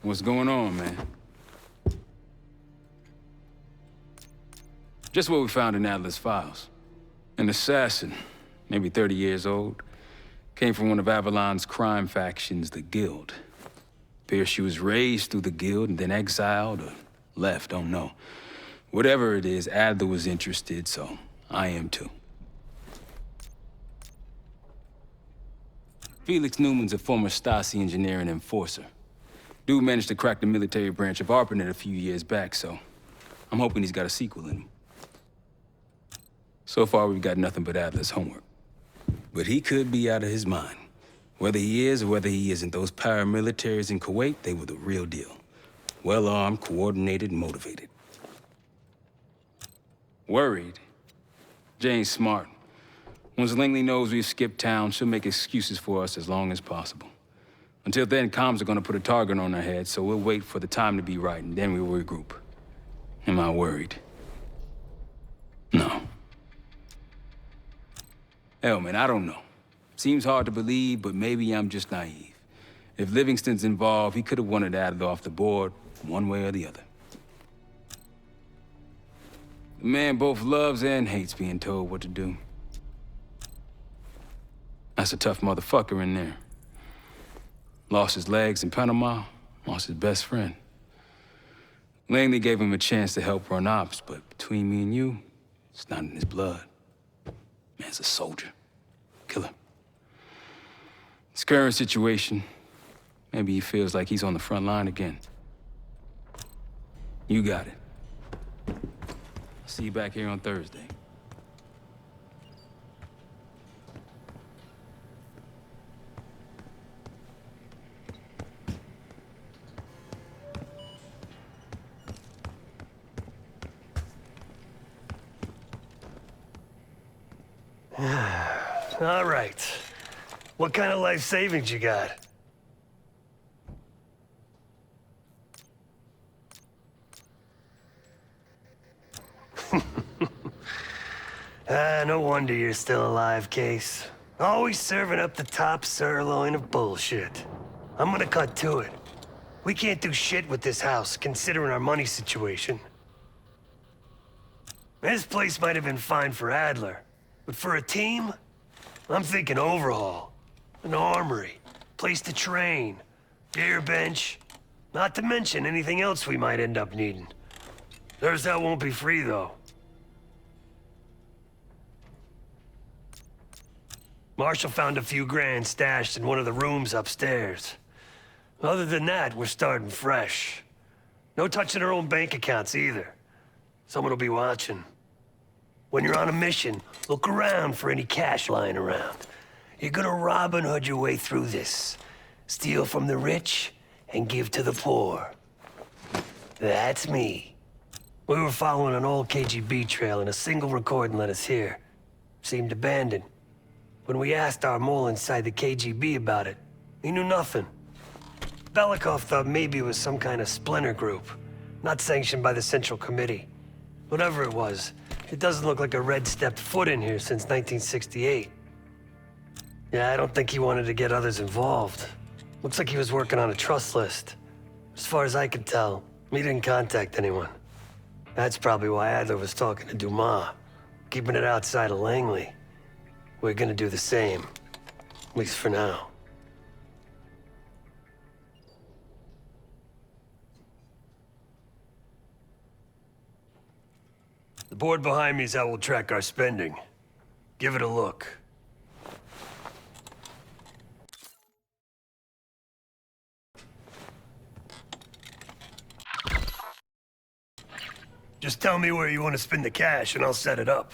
What's going on, man? Just what we found in Adler's files. An assassin, maybe 30 years old, came from one of Avalon's crime factions, the Guild. Appears she was raised through the Guild and then exiled or left, don't know. Whatever it is, Adler was interested, so I am too. Felix Newman's a former Stasi engineer and enforcer. Dude managed to crack the military branch of ARPANET a few years back, so I'm hoping he's got a sequel in him. So far, we've got nothing but Adler's homework. But he could be out of his mind. Whether he is or whether he isn't, those paramilitaries in Kuwait, they were the real deal. Well-armed, coordinated, motivated. Worried? Jane's smart. Once Langley knows we've skipped town, she'll make excuses for us as long as possible. Until then, comms are gonna put a target on our heads, so we'll wait for the time to be right, and then we'll regroup. Am I worried? No. Hell, man, I don't know. Seems hard to believe, but maybe I'm just naive. If Livingston's involved, he could have wanted Adler off the board, one way or the other. The man both loves and hates being told what to do. That's a tough motherfucker in there. Lost his legs in Panama, lost his best friend. Langley gave him a chance to help run ops, but between me and you, it's not in his blood. Man's a soldier. Killer. His current situation, maybe he feels like he's on the front line again. You got it. I'll see you back here on Thursday. All right. What kind of life savings you got? No wonder you're still alive, Case. Always serving up the top sirloin of bullshit. I'm gonna cut to it. We can't do shit with this house, considering our money situation. This place might have been fine for Adler, but for a team, I'm thinking overhaul. An armory, place to train, gear bench, not to mention anything else we might end up needing. Theirs that won't be free, though. Marshall found a few grand stashed in one of the rooms upstairs. Other than that, we're starting fresh. No touching our own bank accounts either. Someone will be watching. When you're on a mission, look around for any cash lying around. You're gonna Robin Hood your way through this. Steal from the rich and give to the poor. That's me. We were following an old KGB trail and a single recording led us here. Seemed abandoned. When we asked our mole inside the KGB about it, he knew nothing. Belikov thought maybe it was some kind of splinter group, not sanctioned by the Central Committee. Whatever it was, it doesn't look like a red stepped foot in here since 1968. Yeah, I don't think he wanted to get others involved. Looks like he was working on a trust list. As far as I could tell, he didn't contact anyone. That's probably why Adler was talking to Dumas, keeping it outside of Langley. We're gonna do the same, at least for now. The board behind me is how we'll track our spending. Give it a look. Just tell me where you want to spend the cash and I'll set it up.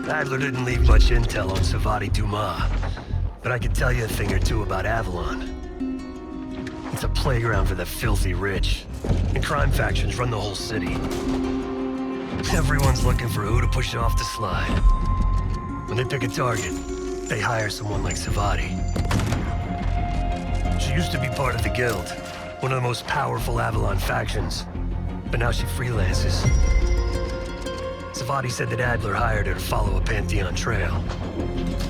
Adler didn't leave much intel on Savati Dumas, but I can tell you a thing or two about Avalon. It's a playground for the filthy rich, and crime factions run the whole city. Everyone's looking for who to push off the slide. When they pick a target, they hire someone like Savati. She used to be part of the Guild, one of the most powerful Avalon factions, but now she freelances. Savati said that Adler hired her to follow a Pantheon trail.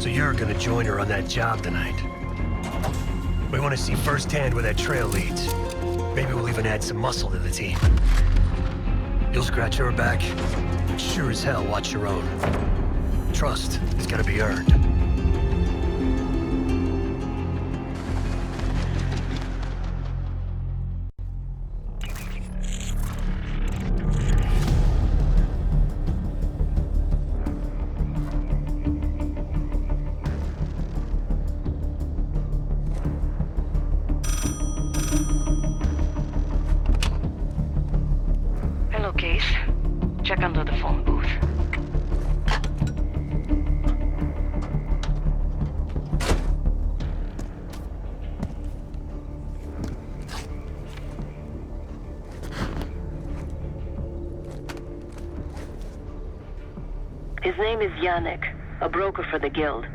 So you're gonna join her on that job tonight. We want to see firsthand where that trail leads. Maybe we'll even add some muscle to the team. You'll scratch her back, but sure as hell watch your own. Trust has gotta be earned. Check under the phone booth. His name is Yannick, a broker for the Guild.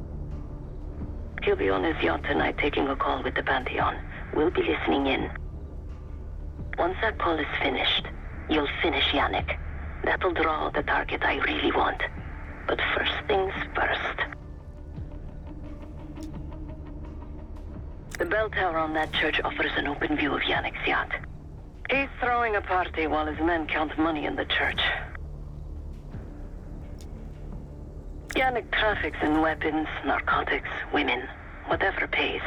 He'll be on his yacht tonight taking a call with the Pantheon. We'll be listening in. Once that call is finished, you'll finish Yannick. That'll draw the target I really want. But first things first. The bell tower on that church offers an open view of Yannick's yacht. He's throwing a party while his men count money in the church. Yannick traffics in weapons, narcotics, women, whatever pays.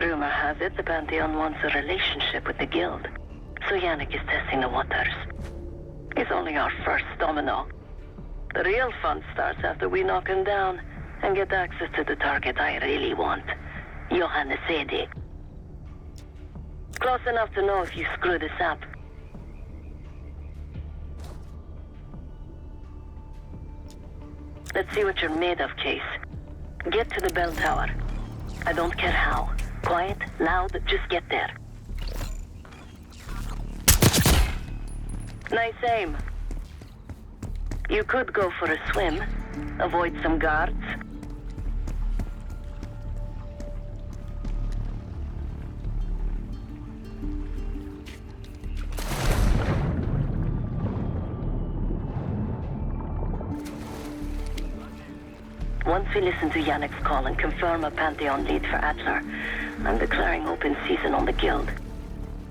Rumor has it the Pantheon wants a relationship with the Guild, so Yannick is testing the waters. He's only our first domino. The real fun starts after we knock him down and get access to the target I really want, Johannes Edi. Close enough to know if you screw this up. Let's see what you're made of, Case. Get to the bell tower. I don't care how. Quiet, loud, just get there. Nice aim. You could go for a swim, avoid some guards. Once we listen to Yannick's call and confirm a Pantheon lead for Adler, I'm declaring open season on the Guild.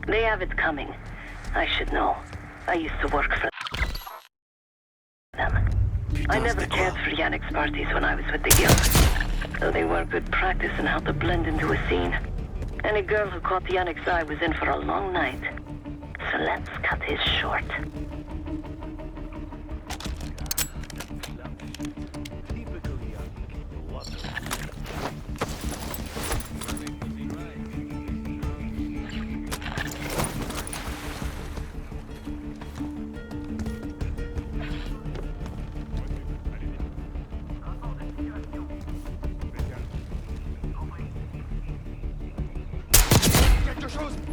They have it coming. I should know. I used to work for them. I never cared for Yannick's parties when I was with the Guild, though they were good practice in how to blend into a scene. Any girl who caught Yannick's eye was in for a long night. So let's cut his short.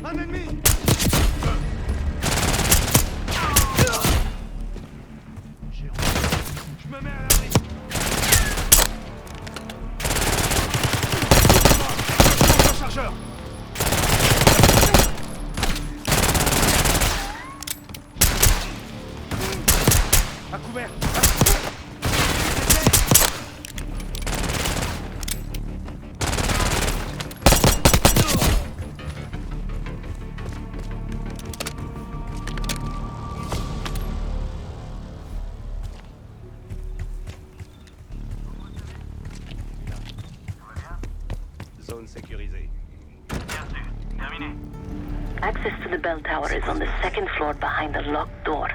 Un ennemi! Je me mets à l'abri! Chargeur! À couvert! Zone sécurisée. Bien sûr. Terminé. Access to the bell tower is on the second floor behind the locked door.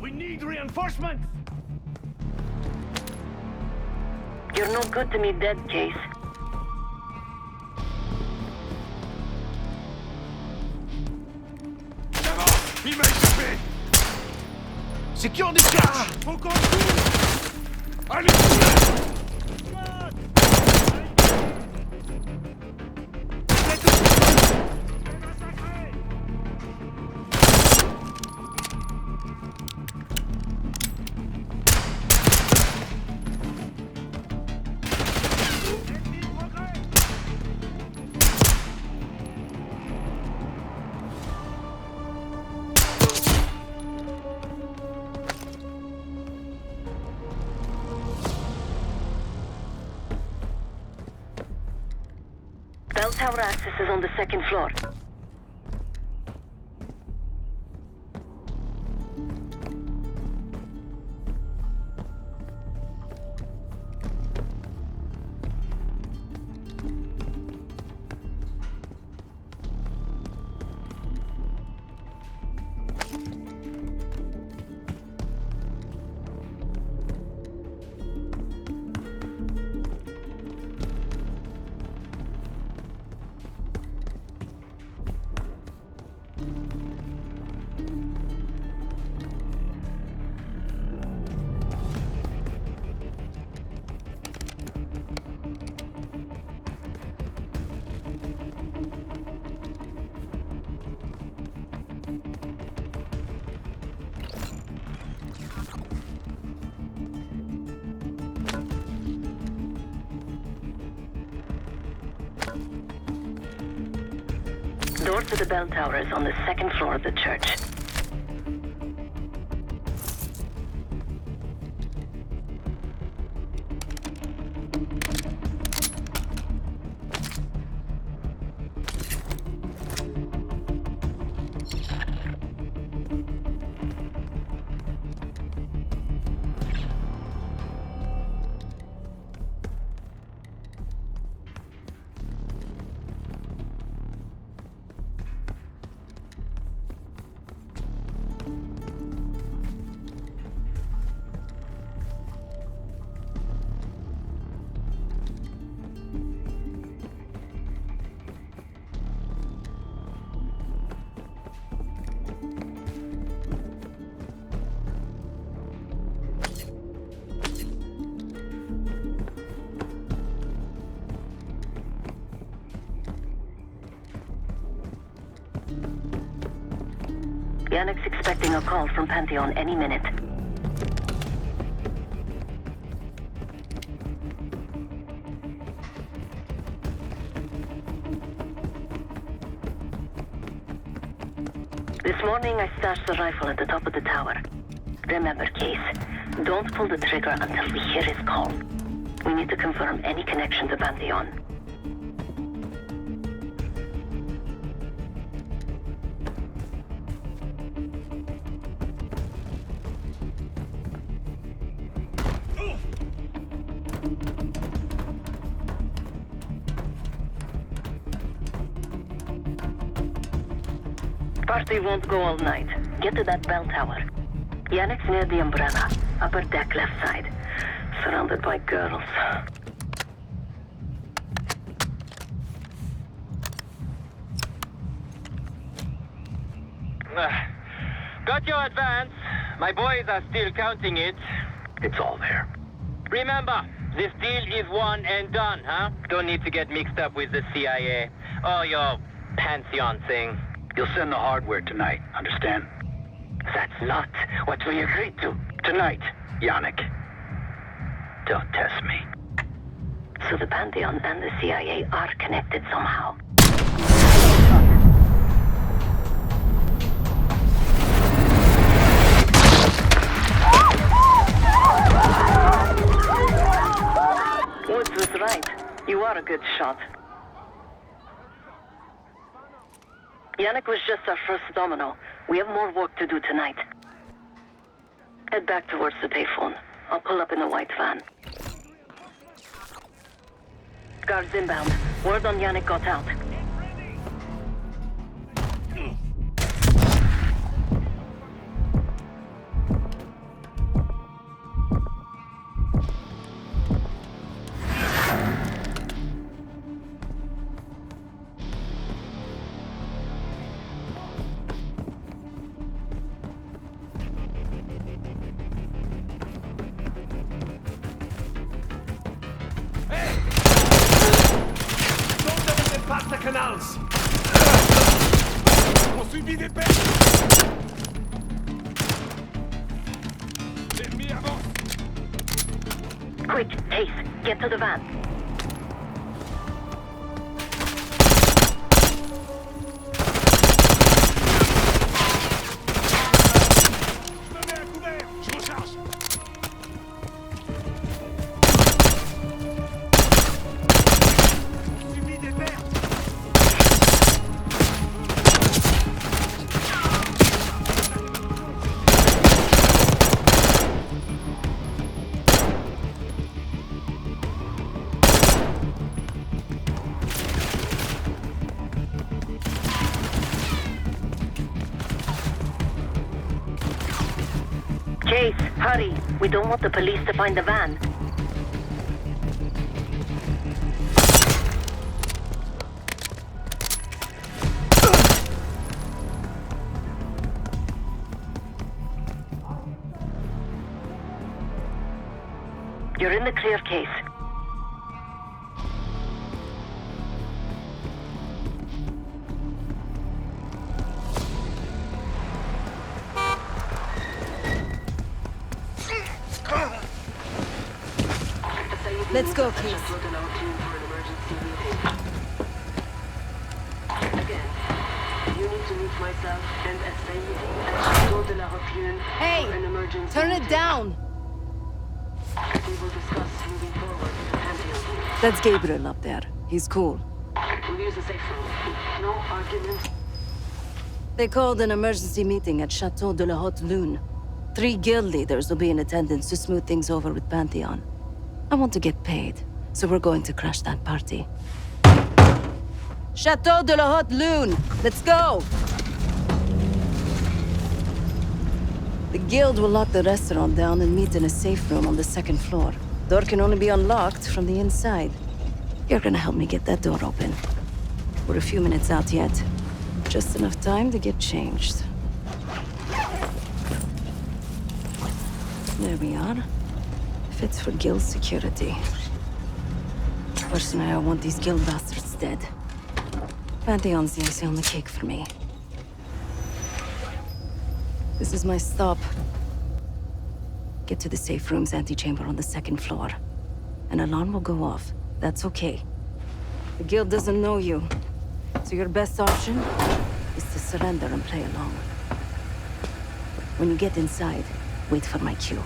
We need reinforcements! You're no good to me dead, Case. Il m'a échappé! Secure the church! Faut qu'on court! Allez, courez! Bell tower access is on the second floor. Door to the bell tower is on the second floor of the church. Yannick's expecting a call from Pantheon any minute. This morning I stashed the rifle at the top of the tower. Remember, Case, don't pull the trigger until we hear his call. We need to confirm any connection to Pantheon. Party won't go all night. Get to that bell tower. Yannick's near the umbrella. Upper deck, left side. Surrounded by girls. Got your advance. My boys are still counting it. It's all there. Remember, this deal is one and done, huh? Don't need to get mixed up with the CIA or your Pantheon thing. You'll send the hardware tonight, understand? That's not what we agreed to. Tonight, Yannick. Don't test me. So the Pantheon and the CIA are connected somehow. Woods was right. You are a good shot. Yannick was just our first domino. We have more work to do tonight. Head back towards the payphone. I'll pull up in the white van. Guards inbound. Word on Yannick got out. the canals! On subit des pertes. L'ennemi avance. Quick, Chase, get to the van. Je me mets à couvert. Je recharge. On subit des pertes. Chase, hurry. We don't want the police to find the van. You're in the clear, Case. Let's go, Case. Hey! Turn it down! That's Gabriel up there. He's cool. We'll use the safe room. No arguments. They called an emergency meeting at Chateau de la Haute Lune. 3 guild leaders will be in attendance to smooth things over with Pantheon. I want to get paid, so we're going to crash that party. Chateau de la Haute Lune! Let's go! The guild will lock the restaurant down and meet in a safe room on the 2nd floor. Door can only be unlocked from the inside. You're gonna help me get that door open. We're a few minutes out yet. Just enough time to get changed. There we are. Fits for guild security. Personally, I want these guild bastards dead. Pantheon's the icing on the cake for me. This is my stop. Get to the safe room's antechamber on the 2nd floor. An alarm will go off. That's okay. The guild doesn't know you, so your best option is to surrender and play along. When you get inside, wait for my cue.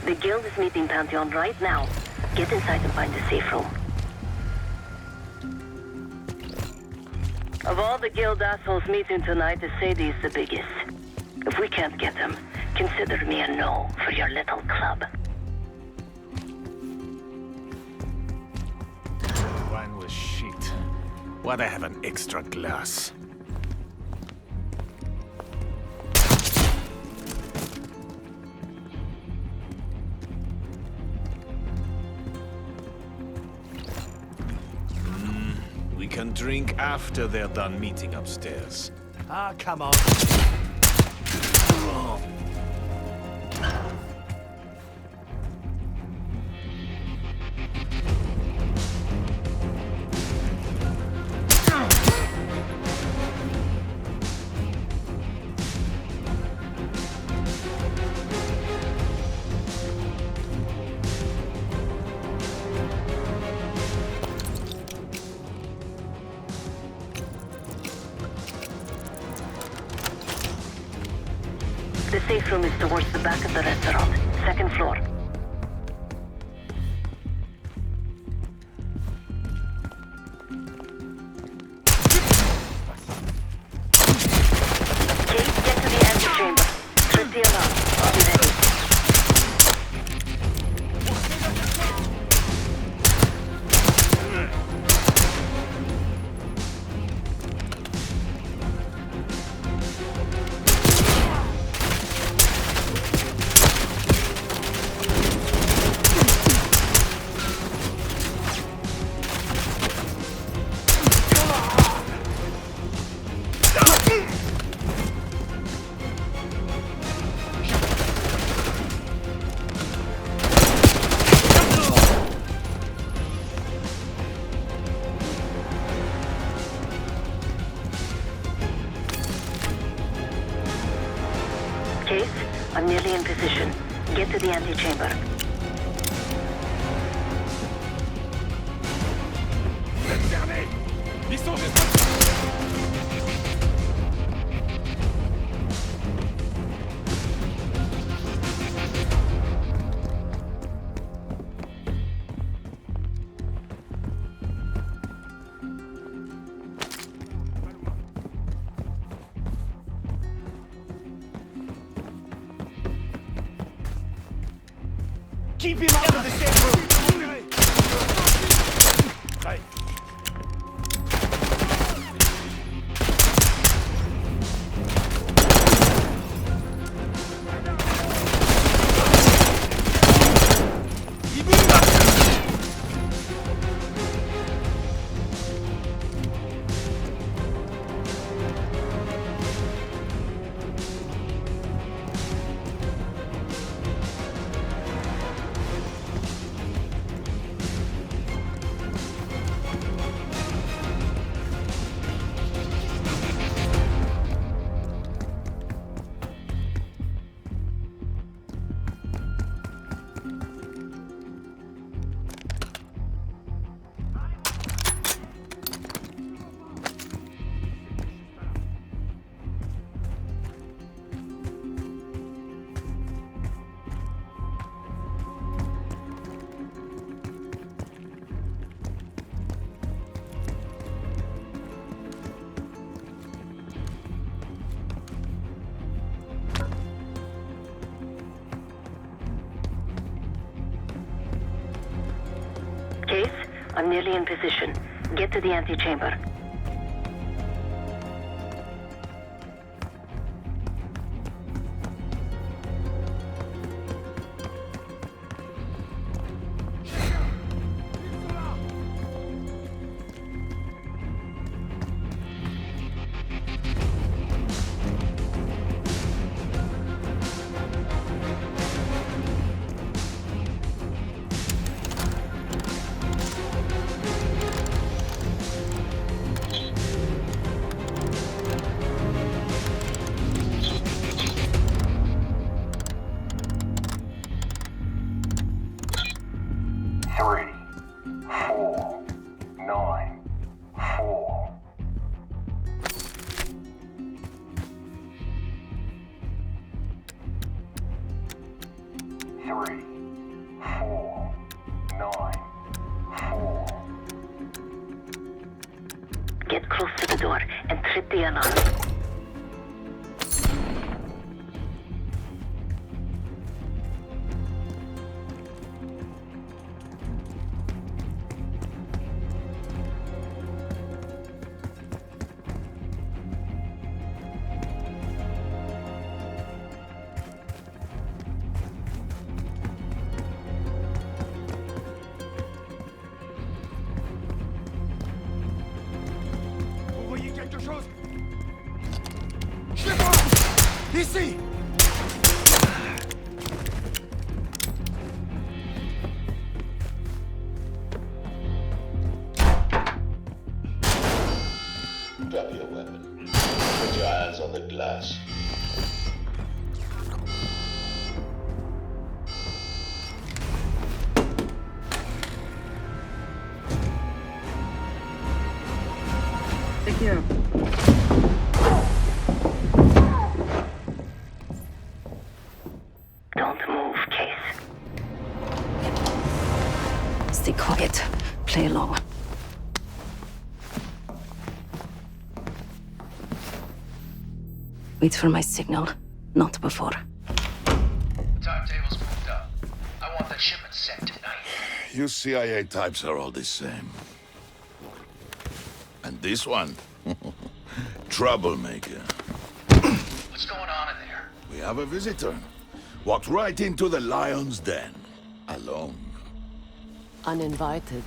The guild is meeting Pantheon right now. Get inside and find a safe room. Of all the guild assholes meeting tonight, Sadie's the biggest. If we can't get him, consider me a no for your little club. Wine was shit. Why'd I have an extra glass? We can drink after they're done meeting upstairs. Ah, come on. The safe room is towards the back of the restaurant, second floor. Kate, get to the antechamber. Trip the alarm. I'll be ready. Case, I'm nearly in position. Get to the antechamber. Fermé. Ils sont juste... Keep him out of the safe room! Right. Case, I'm nearly in position. Get to the antechamber. Get close to the door and trip the alarm. quelque chose. Je les vois. Ici. Drop your weapon. Put your hands on the glass. Secure. Don't move, Case. Stay quiet. Play along. Wait for my signal. Not before. Timetable's moved up. I want that shipment sent tonight. You CIA types are all the same. And this one? Troublemaker. What's going on in there? We have a visitor. Walked right into the lion's den. Alone. Uninvited.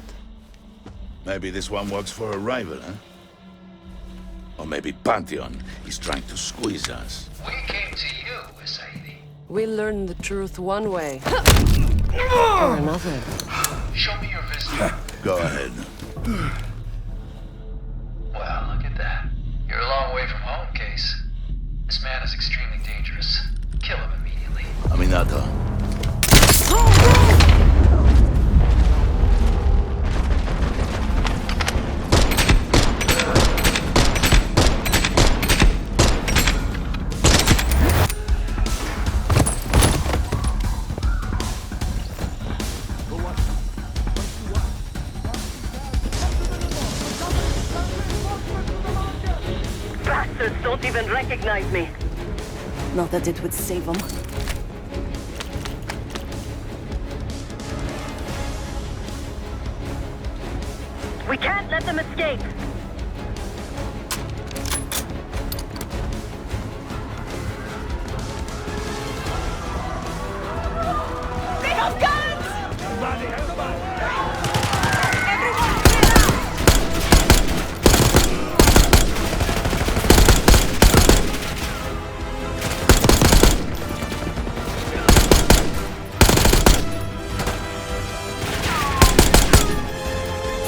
Maybe this one works for a rival, huh? Or maybe Pantheon is trying to squeeze us. We came to you, Saidi. We learn the truth one way. Or another. Show me your visitor. Go ahead. Well, look at that. You're a long way from home, Case. This man is extremely dangerous. Kill him immediately. Aminata. Bastards don't even recognize me. Not that it would save them. We can't let them escape. They have guns! Everyone, get out!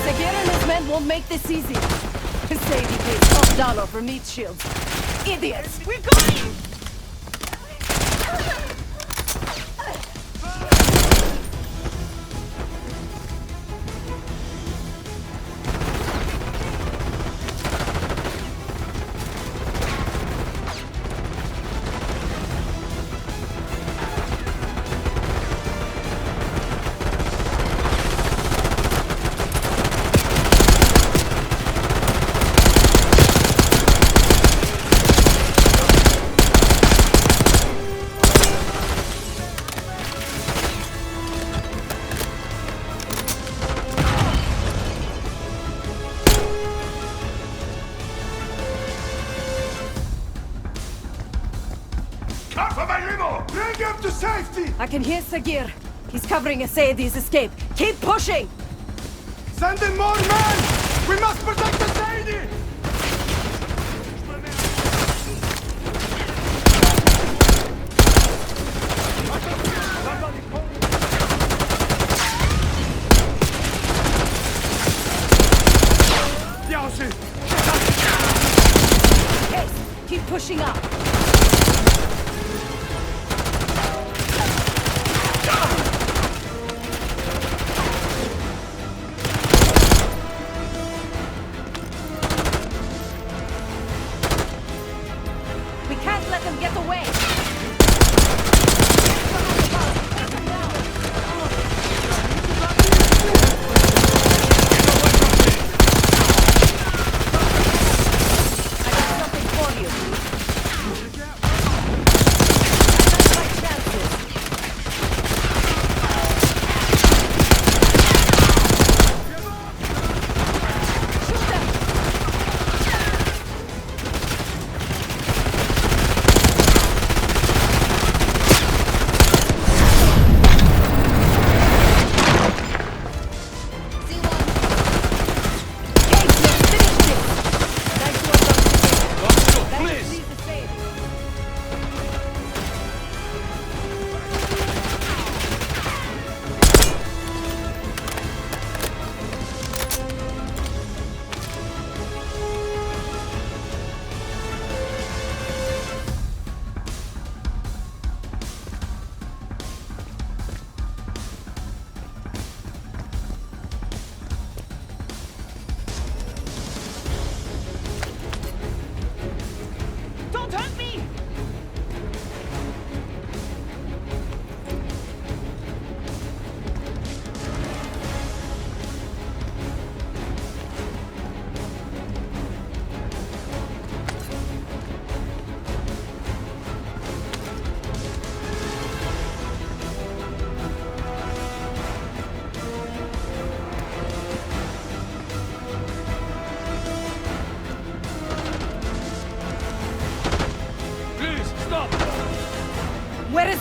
Sagir and his men won't make this easy. Sadie pays $12 for meat shields. Idiots! We're going! Bring him to safety! I can hear Sagir. He's covering Asaidi's escape. Keep pushing! Send in more men! We must protect the Saidi! B06! Case, keep pushing up. We can't let them get away. I got something for you.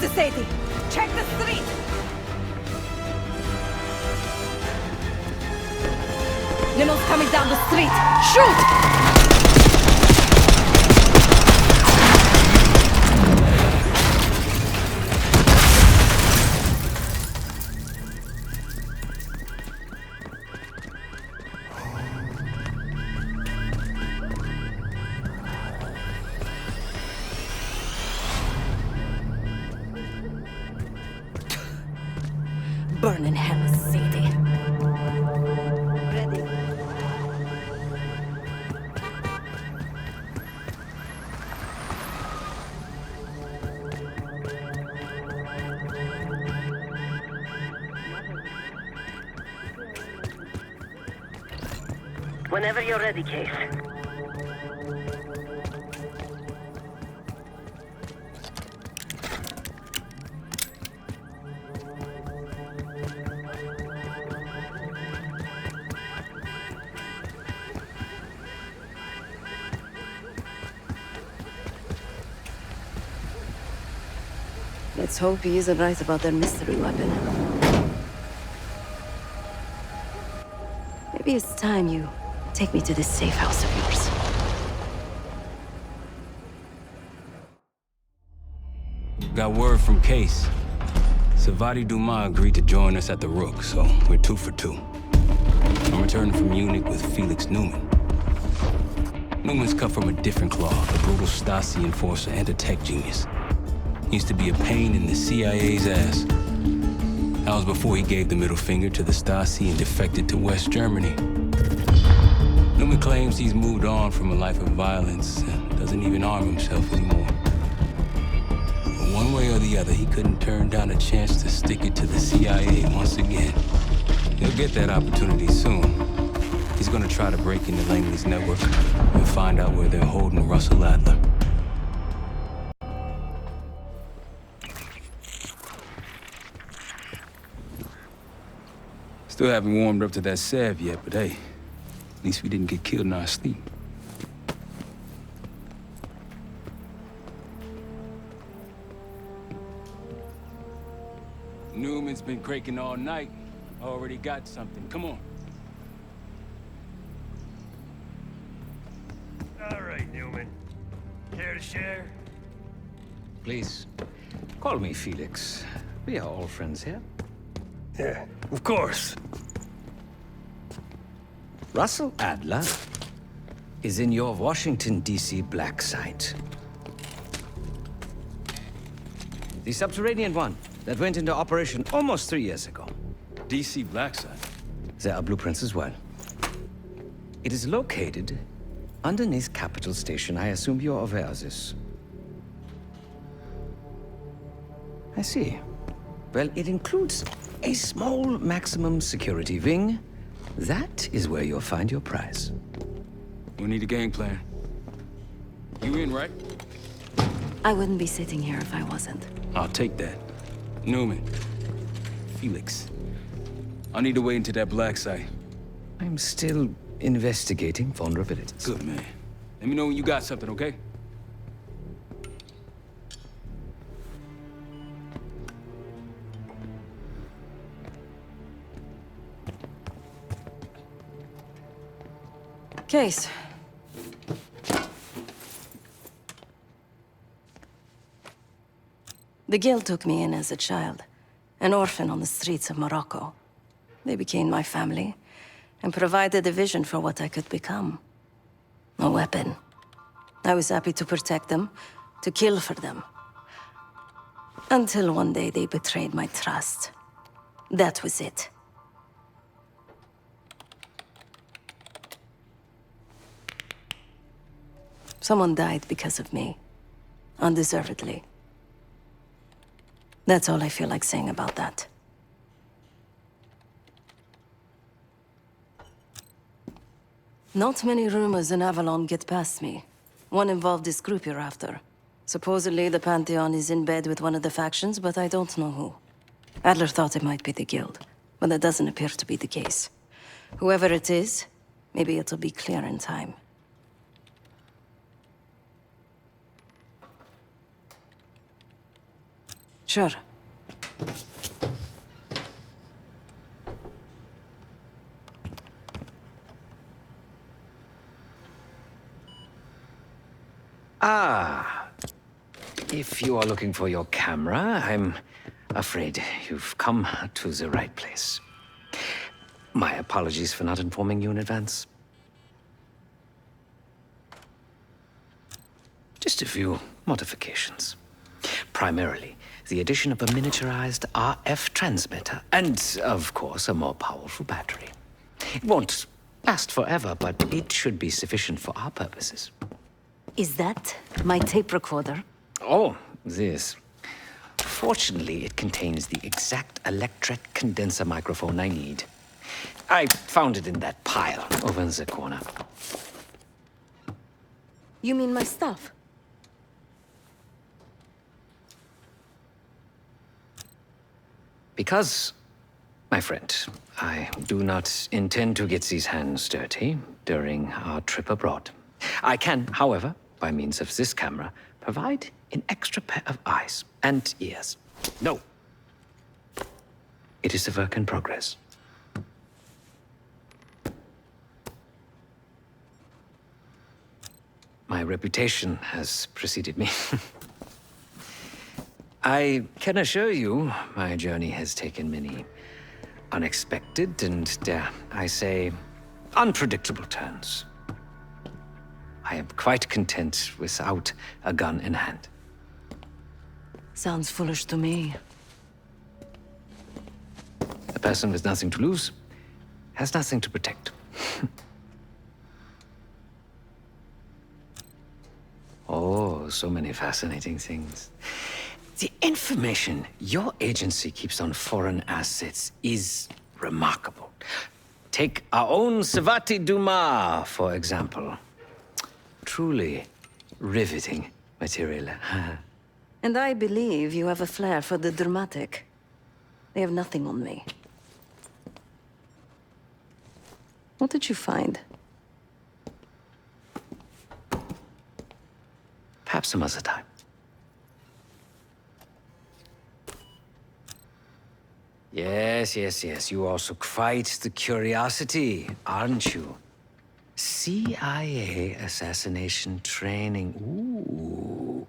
is the city? Check the street! Nimmo's coming down the street! Shoot! Burn in hell, city. Ready? Whenever you're ready, Case. Let's hope he isn't right about their mystery weapon. Maybe it's time you take me to this safe house of yours. Got word from Case. Savati Dumas agreed to join us at the Rook, so we're 2 for 2. I'm returning from Munich with Felix Newman. Newman's cut from a different cloth, a brutal Stasi enforcer and a tech genius. He used to be a pain in the CIA's ass. That was before he gave the middle finger to the Stasi and defected to West Germany. Newman claims he's moved on from a life of violence and doesn't even arm himself anymore. But one way or the other, he couldn't turn down a chance to stick it to the CIA once again. He'll get that opportunity soon. He's gonna try to break into Langley's network and find out where they're holding Russell Adler. Still haven't warmed up to that salve yet, but hey, at least we didn't get killed in our sleep. Newman's been cranking all night. Already got something. Come on. All right, Newman. Care to share? Please, call me Felix. We are all friends here. Yeah, of course. Russell Adler is in your Washington, D.C. black site. The subterranean one that went into operation almost 3 years ago. DC black site. There are blueprints as well. It is located underneath Capitol Station. I assume you're aware of this. I see. Well, it includes a small maximum security wing. That is where you'll find your prize. We need a game plan. You in, right? I wouldn't be sitting here if I wasn't. I'll take that. Newman. Felix. I'll need to wait into that black site. I'm still investigating vulnerabilities. Good, man. Let me know when you got something, okay? Case. The Guild took me in as a child, an orphan on the streets of Morocco. They became my family and provided a vision for what I could become. A weapon. I was happy to protect them, to kill for them. Until one day they betrayed my trust. That was it. Someone died because of me. Undeservedly. That's all I feel like saying about that. Not many rumors in Avalon get past me. One involved this group you're after. Supposedly, the Pantheon is in bed with one of the factions, but I don't know who. Adler thought it might be the Guild, but that doesn't appear to be the case. Whoever it is, maybe it'll be clear in time. Sure. Ah. If you are looking for your camera, I'm afraid you've come to the right place. My apologies for not informing you in advance. Just a few modifications. Primarily, the addition of a miniaturized RF transmitter, and, of course, a more powerful battery. It won't last forever, but it should be sufficient for our purposes. Is that my tape recorder? Oh, this. Fortunately, it contains the exact electret condenser microphone I need. I found it in that pile over in the corner. You mean my stuff? Because, my friend, I do not intend to get these hands dirty during our trip abroad. I can, however, by means of this camera, provide an extra pair of eyes and ears. No. It is a work in progress. My reputation has preceded me. I can assure you, my journey has taken many unexpected and, dare I say, unpredictable turns. I am quite content without a gun in hand. Sounds foolish to me. A person with nothing to lose has nothing to protect. Oh, so many fascinating things. The information your agency keeps on foreign assets is remarkable. Take our own Savati Dumas, for example. Truly riveting material. And I believe you have a flair for the dramatic. They have nothing on me. What did you find? Perhaps some other time. Yes. You are also quite the curiosity, aren't you? CIA assassination training. Ooh.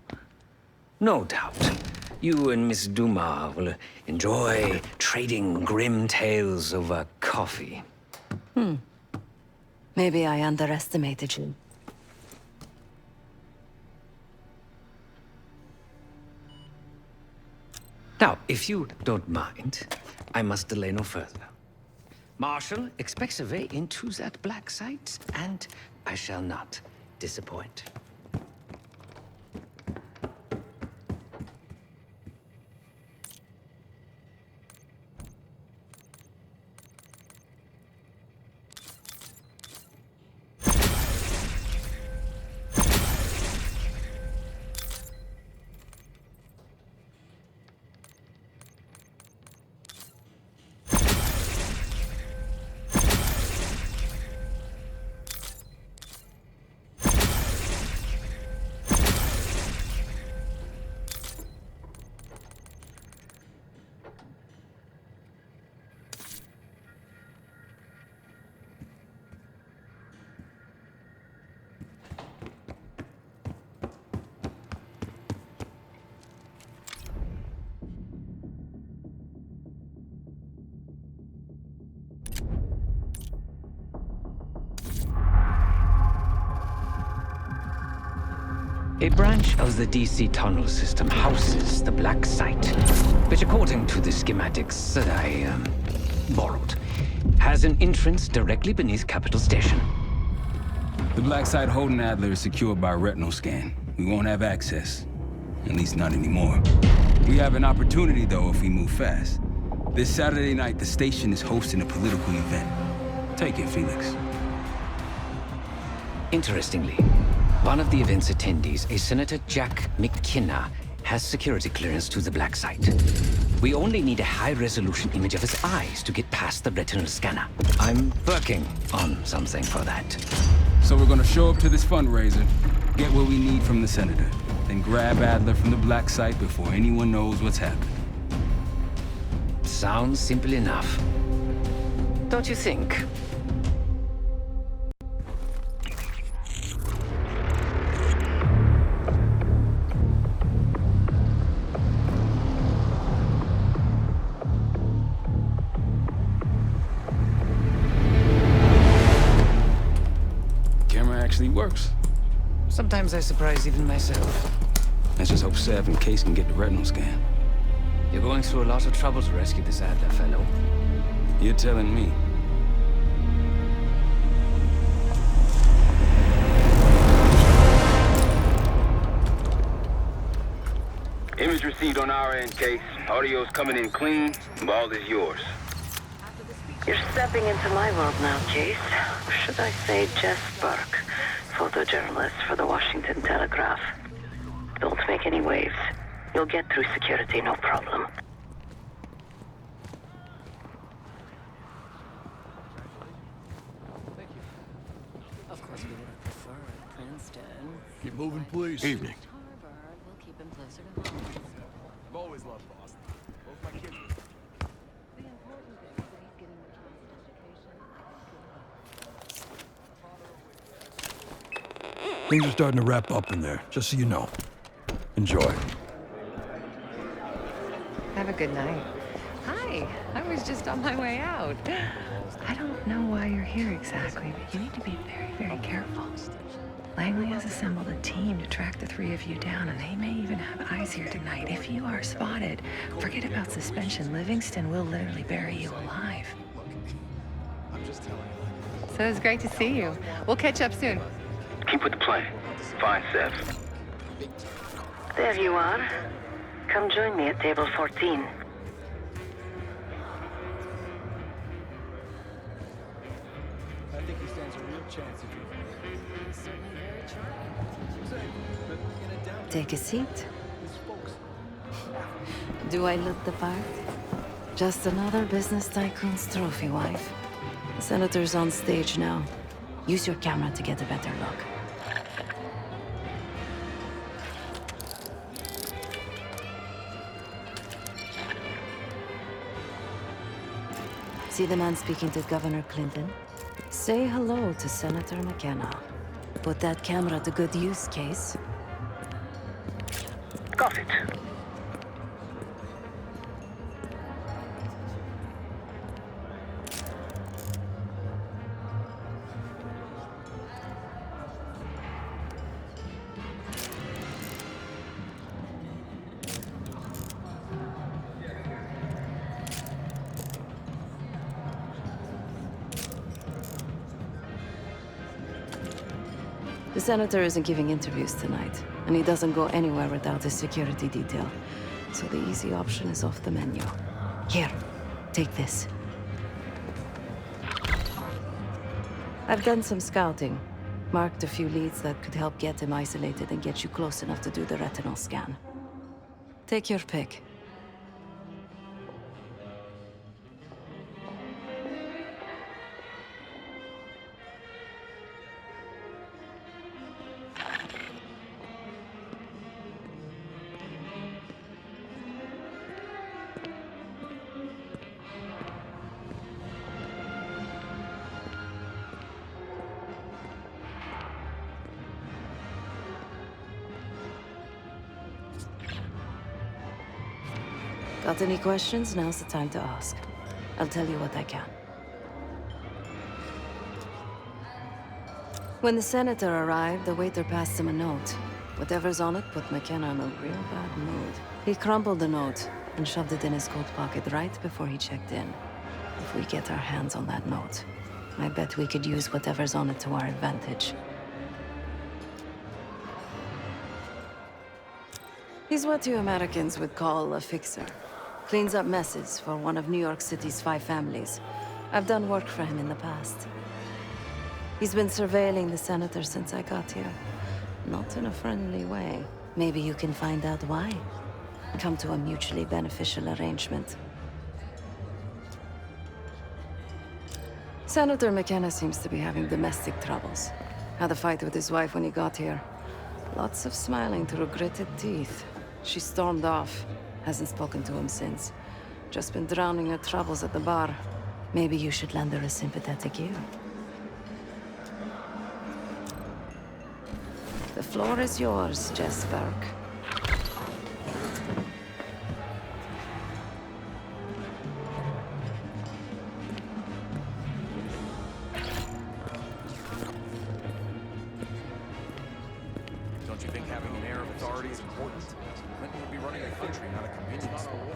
No doubt. You and Miss Dumas will enjoy trading grim tales over coffee. Maybe I underestimated you. Now, if you don't mind, I must delay no further. Marshall expects a way into that black site, and I shall not disappoint. A branch of the DC tunnel system houses the black site, which according to the schematics that I, borrowed, has an entrance directly beneath Capital Station. The black site holding Adler is secured by retinal scan. We won't have access. At least not anymore. We have an opportunity, though, if we move fast. This Saturday night, the station is hosting a political event. Take it, Felix. Interestingly, one of the event's attendees, a Senator Jack McKenna, has security clearance to the black site. We only need a high-resolution image of his eyes to get past the retinal scanner. I'm working on something for that. So we're gonna show up to this fundraiser, Get what we need from the Senator, then grab Adler from the black site before anyone knows what's happened. Sounds simple enough. Don't you think? Camera actually works. Sometimes I surprise even myself. Let's just hope Sev and Case can get the retinal scan. You're going through a lot of trouble to rescue this Adler fellow. You're telling me. Image received on our end, Case. Audio's coming in clean. Ball is yours. You're stepping into my world now, Case. Should I say Jess Burke, photojournalist for the Washington Telegraph. Don't make any waves. You'll get through security, no problem. Of course, we would have preferred Princeton. Keep moving, please. Evening. Harvard will keep him closer to home. I've always loved Boston. Both my kids. The important thing is that he's getting the highest education. Things are starting to wrap up in there, just so you know. Enjoy. Have a good night. Hi, I was just on my way out. I don't know why you're here exactly, but you need to be very, very careful. Langley has assembled a team to track the three of you down, and they may even have eyes here tonight. If you are spotted, forget about suspension. Livingston will literally bury you alive. I'm just telling you. So it's great to see you. We'll catch up soon. Keep with the plan. Find Sev. There you are. Come join me at table 14. I think he stands a real chance if you. Certainly very charming. Take a seat. Do I look the part? Just another business tycoon's trophy wife. The Senator's on stage now. Use your camera to get a better look. See the man speaking to Governor Clinton? Say hello to Senator McKenna. Put that camera to good use, Case. Got it. The Senator isn't giving interviews tonight, and he doesn't go anywhere without his security detail. So the easy option is off the menu. Here, take this. I've done some scouting. Marked a few leads that could help get him isolated and get you close enough to do the retinal scan. Take your pick. Got any questions? Now's the time to ask. I'll tell you what I can. When the Senator arrived, the waiter passed him a note. Whatever's on it put McKenna in a real bad mood. He crumpled the note and shoved it in his coat pocket right before he checked in. If we get our hands on that note, I bet we could use whatever's on it to our advantage. He's what you Americans would call a fixer. Cleans up messes for one of New York City's 5 families. I've done work for him in the past. He's been surveilling the Senator since I got here. Not in a friendly way. Maybe you can find out why. Come to a mutually beneficial arrangement. Senator McKenna seems to be having domestic troubles. Had a fight with his wife when he got here. Lots of smiling through gritted teeth. She stormed off. Hasn't spoken to him since. Just been drowning her troubles at the bar. Maybe you should lend her a sympathetic ear. The floor is yours, Jesperk. Don't you think having an air of authority is important? Clinton would be running a country, not a convenience store.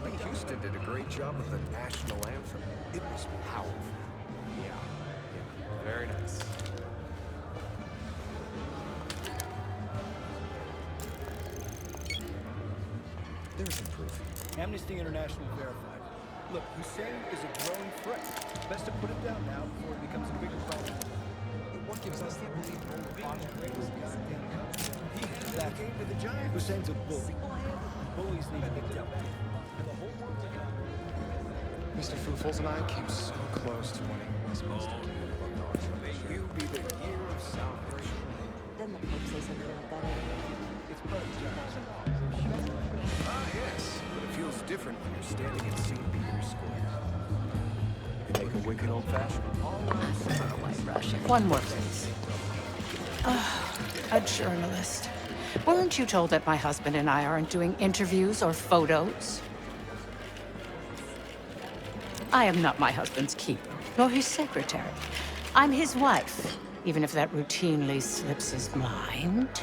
Whitney Houston did a great job with the national anthem. It was powerful. Yeah, very nice. There's some proof. Amnesty International verified. Look, Hussein is a growing threat. Best to put it down now before it becomes a bigger problem. What gives us the ability to hold the body that came to the giant? Hussein's a bully. Bullies need to be dealt with. And the whole world Mr. Fufels and I came so close to winning Westminster. May you be the year of salvation. Then the Pope say something like that. It's part of the job. Ah, yes. But it feels different when you're standing in St. Peter's Square. You make a wicked old-fashioned. One more, please. A journalist. Weren't you told that my husband and I aren't doing interviews or photos? I am not my husband's keeper, nor his secretary. I'm his wife, even if that routinely slips his mind.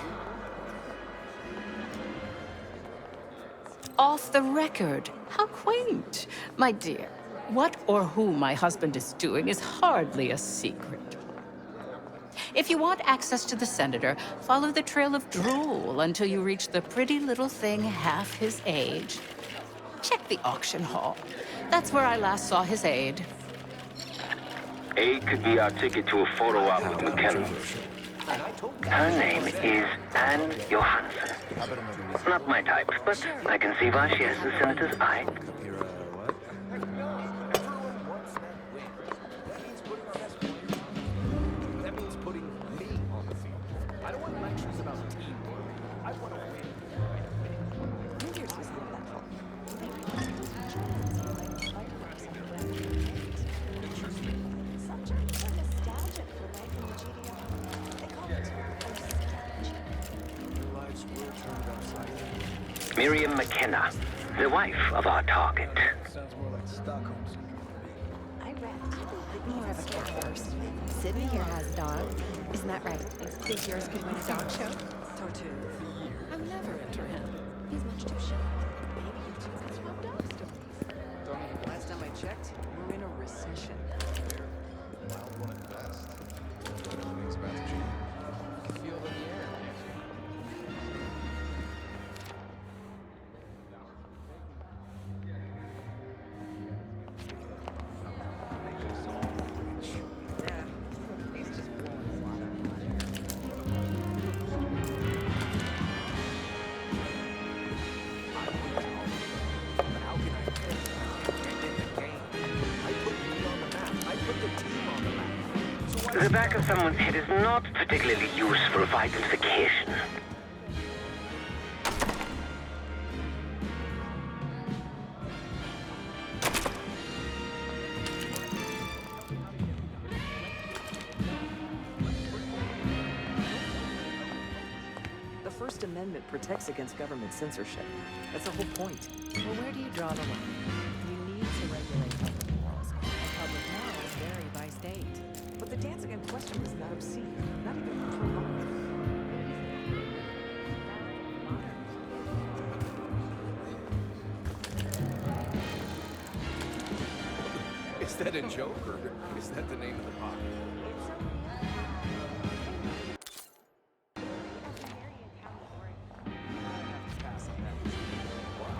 Off the record. How quaint. My dear, what or who my husband is doing is hardly a secret. If you want access to the senator, follow the trail of drool until you reach the pretty little thing half his age. Check the auction hall. That's where I last saw his aide. Aid could be our ticket to a photo op with McKenna. Her name is Anne Johansson. Not my type, but I can see why she has the senator's eye. That means putting me on the field. I don't want lectures about teamwork. I want to win. Miriam McKenna, the wife of our target. Sounds more like Stockholm syndrome. I read more of a cat first. Sydney here has a dog. Isn't that right? Think yours could win a dog show? Torture. I'll never enter him. He's much too shy. Maybe you two could swap dogs. Last time I checked, we're in a recession. Wild one at best. Everything's about to change. I can feel it in the air. The back of someone's head is not particularly useful for identification. The First Amendment protects against government censorship. That's the whole point. Well, where do you draw the line? You need to regulate public morals. And public morals vary by state. But the dancing in question was not obscene, not even provocative. Is that a joke, or is that the name of the pot?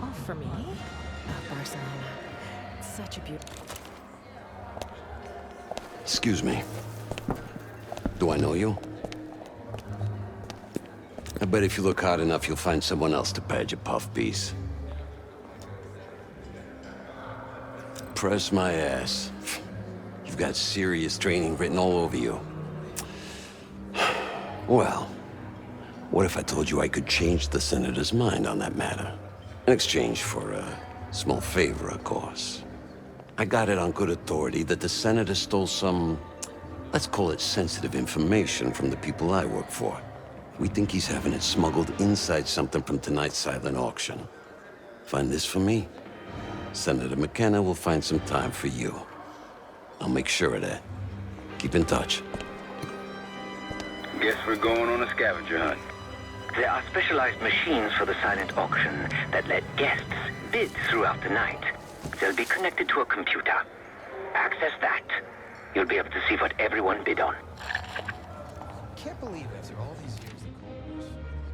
All for me? Barcelona. Such a beautiful... Excuse me. Do I know you? I bet if you look hard enough, you'll find someone else to pad your puff piece. Press my ass. You've got serious training written all over you. Well, what if I told you I could change the Senator's mind on that matter? In exchange for a small favor, of course. I got it on good authority that the Senator stole some, let's call it sensitive information from the people I work for. We think he's having it smuggled inside something from tonight's silent auction. Find this for me? Senator McKenna will find some time for you. I'll make sure of that. Keep in touch. Guess we're going on a scavenger hunt. There are specialized machines for the silent auction that let guests bid throughout the night. They'll be connected to a computer. Access that. You'll be able to see what everyone bid on. Can't believe after all these years the Cold War's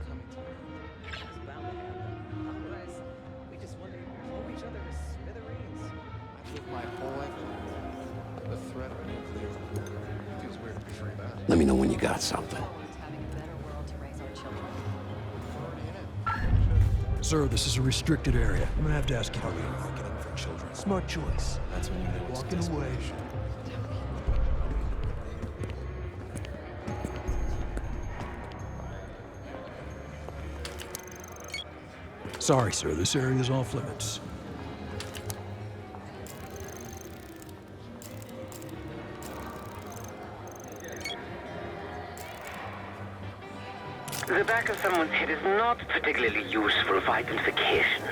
coming to an end. It's bound to happen. Otherwise, we just want to blow each other to smithereens. I've lived my whole life with the threat of nuclear war. It feels weird to be free of that. Let me know when you got something. Sir, this is a restricted area. I'm gonna have to ask you to leave. Marketing for children. Smart choice. That's when you know it's Walking away. Sorry, sir. This area is off limits. The back of someone's head is not particularly useful for identification.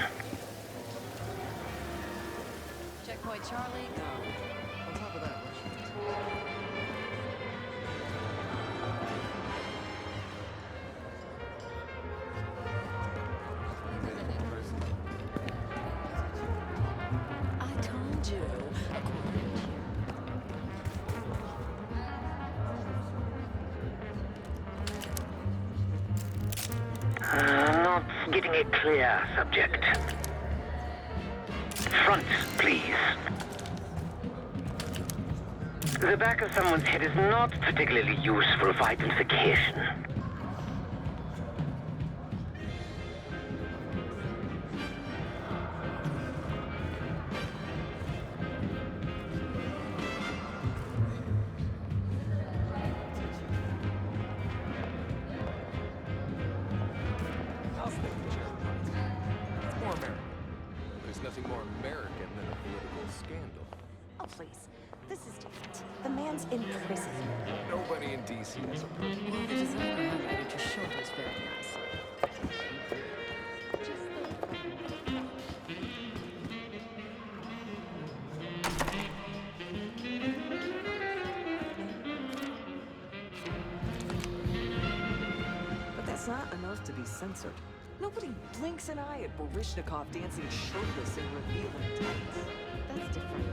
Checkpoint Charlie. On top of that, I told you. Not getting a clear subject. Front, please. The back of someone's head is not particularly useful for identification. it's more American. There's nothing more American than a political scandal. Oh, please. This is different. The man's in prison. Nobody in D.C. has a person. Well, the designer highlighted your shoulders very nicely. But that's not enough to be censored. Nobody blinks an eye at Baryshnikov dancing shirtless in revealing tights. That's different.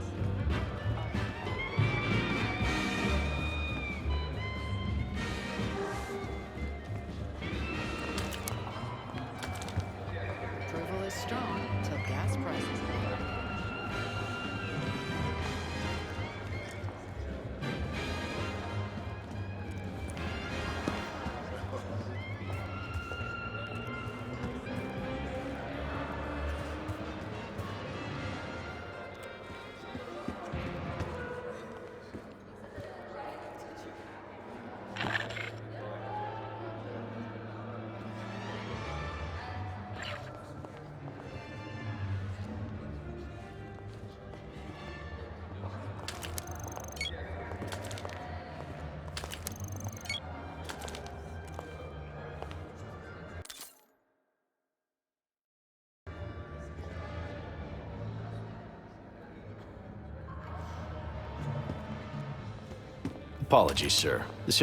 Approval is strong till gas prices go up. Apologies, sir. This area